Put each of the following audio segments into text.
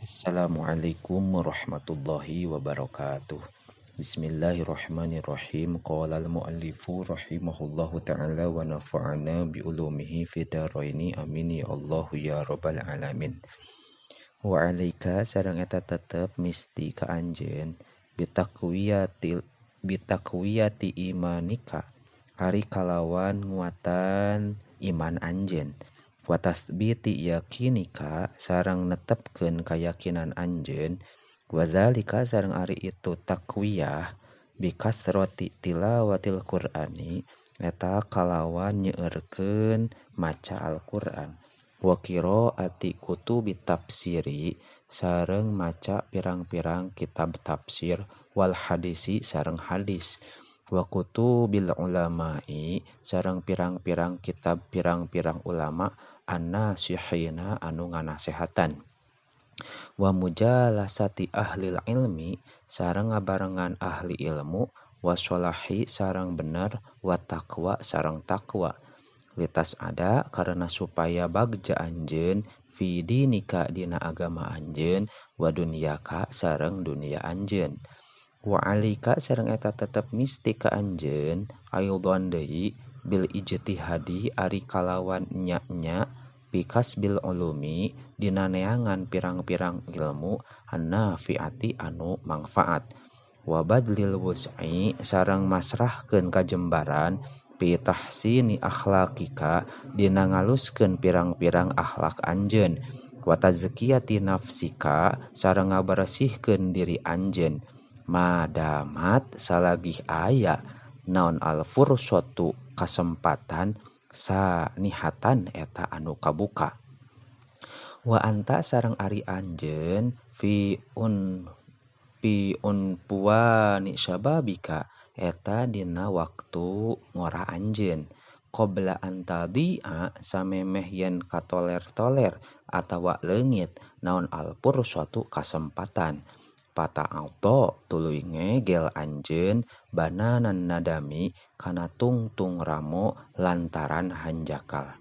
Assalamualaikum warahmatullahi wabarakatuh. Bismillahirrahmanirrahim. Qala al-muallifu rahimahullahu ta'ala wa nafa'ana bi ulumihi fid dharaini amin ya Allah ya rabbal alamin. Wa alaika sareng eta tetep misti ka anjeun bitakwiyati imanika ari kalawan nguatan iman anjeun. Wa tasbiti yakinika sareng netepkeun kayakinan anjeun. Wazalika sareng ari itu takwiyah bikasroti tilawatil Qur'ani eta kalawan nyeueurkeun maca Al-Qur'an. Wa qiraati kutubi tafsiri sareng maca pirang-pirang kitab tafsir wal hadisi sareng hadis. Wa kutubil ulama'i sareng pirang-pirang kitab pirang-pirang ulama an-nasihina anu nganasehatan. Wa mujalasati ahlil ilmi sareng ngabarengan ahli ilmu wa sholahi sareng bener wa taqwa sareng taqwa. Litas ada karena supaya bagja anjeun fi dinika dina agama anjeun wa dunyaka sareng dunia anjeun. Wa alika sareng eta tetep misti ka anjeun aidon deui bil ijtihadi ari kalawan nya-nya bikas bil ulumi dina neangan pirang-pirang ilmu annafiati anu mangfaat. Wa badlil wus'i sareng masrahkeun kajembaran fi tahsini akhlaqika dina ngaluskeun pirang-pirang akhlak anjeun. Wa tazkiyati nafsika sareng ngabersihkeun diri anjeun. Madamat salagih aya naon al-fursatu kasempatan sanihatan eta anu kabuka. Wa anta sareng ari anjeun fi unpuani syababika eta dina waktu ngora anjeun. Qabla antadi'a samemeh yen katoler-toler atawa leungit naon al-fursatu kasempatan. Pata'alto tuluy ngegel anjeun bananan nadami kana tungtung ramo lantaran hanjakal.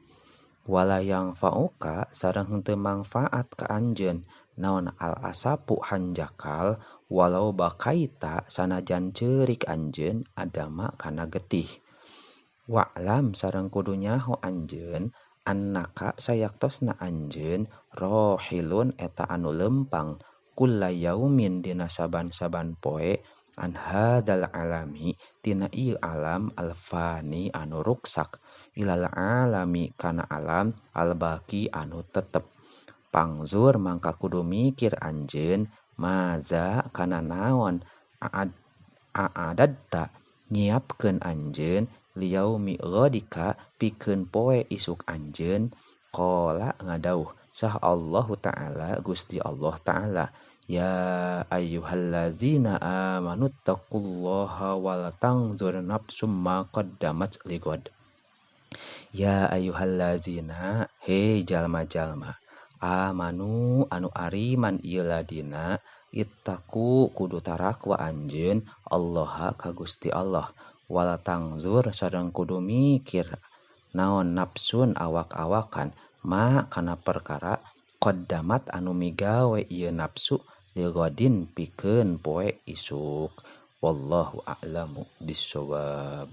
Walayang fa'uka sareng henteu mangfaat ka anjeun naon al-asapu hanjakal walau bakaita sanajan ceurik anjeun adama kana getih. Wa'lam sareng kudu nyaho anjeun annaka sayaktosna anjeun rohilun eta anu lempang kulla yaumin dina saban-saban poe an hadzal alami tina ieu alam alfani anu ruksak ilal alami kana alam albaki anu tetep. Pangzur mangka kudu mikir anjeun maza kana naon a'adatta nyiapkeun anjeun liyaumi ghadika pikeun poe isuk anjeun. Qala ngadauh sah Allahu ta'ala Gusti Allah ta'ala ya ayyuhallazina amanuttaqullaha wal tanzur nafsum ma qaddamat lighad. Ya ayyuhallazina he jalma-jalma amanu anu ariman ieu ladina ittaqu kudu tarakwa anjeun Allah ka Gusti Allah wal tanzur sareng kudu mikir naon nafsun awak-awakan ma kana perkara qaddamat anu migawe ieu nafsu ligodin pikeun poe isuk. Wallahu a'lamu bissawab.